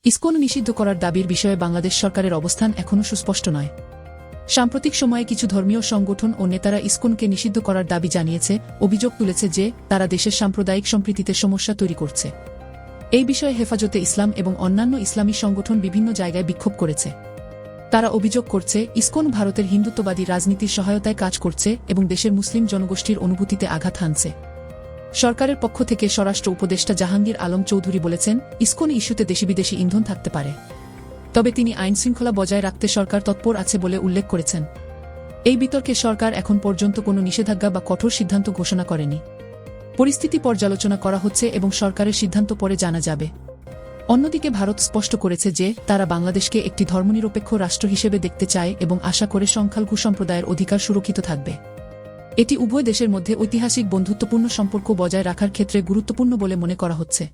ISKCON নিষিদ্ধ করার দাবির বিষয়ে বাংলাদেশ সরকারের অবস্থান এখনও সুস্পষ্ট নয়। সাম্প্রতিক সময়ে কিছু ধর্মীয় সংগঠন ও নেতারা ইসকনকে নিষিদ্ধ করার দাবি জানিয়েছে, অভিযোগ তুলেছে যে তারা দেশের সাম্প্রদায়িক সম্প্রীতিতে সমস্যা তৈরি করছে। এই বিষয়ে হেফাজতে ইসলাম এবং অন্যান্য ইসলামী সংগঠন বিভিন্ন জায়গায় বিক্ষোভ করেছে। তারা অভিযোগ করছে, ইসকন ভারতের হিন্দুত্ববাদী রাজনীতির সহায়তায় কাজ করছে এবং দেশের মুসলিম জনগোষ্ঠীর অনুভূতিতে আঘাত হানছে। সরকারের পক্ষ থেকে স্বরাষ্ট্র উপদেষ্টা জাহাঙ্গীর আলম চৌধুরী বলেছেন, ইসকন ইস্যুতে দেশি-বিদেশি ইন্ধন থাকতে পারে, তবে তিনি আইনশৃঙ্খলা বজায় রাখতে সরকার তৎপর আছে বলে উল্লেখ করেছেন। এই বিতর্কে সরকার এখন পর্যন্ত কোনো নিষেধাজ্ঞা বা কঠোর সিদ্ধান্ত ঘোষণা করেনি। পরিস্থিতি পর্যালোচনা করা হচ্ছে এবং সরকারের সিদ্ধান্ত পরে জানা যাবে। অন্যদিকে ভারত স্পষ্ট করেছে যে তারা বাংলাদেশকে একটি ধর্মনিরপেক্ষ রাষ্ট্র হিসেবে দেখতে চায় এবং আশা করে সংখ্যালঘু সম্প্রদায়ের অধিকার সুরক্ষিত থাকবে। এটি উভয় দেশের মধ্যে ঐতিহাসিক বন্ধুত্বপূর্ণ সম্পর্ক বজায় রাখার ক্ষেত্রে গুরুত্বপূর্ণ বলে মনে করা হচ্ছে।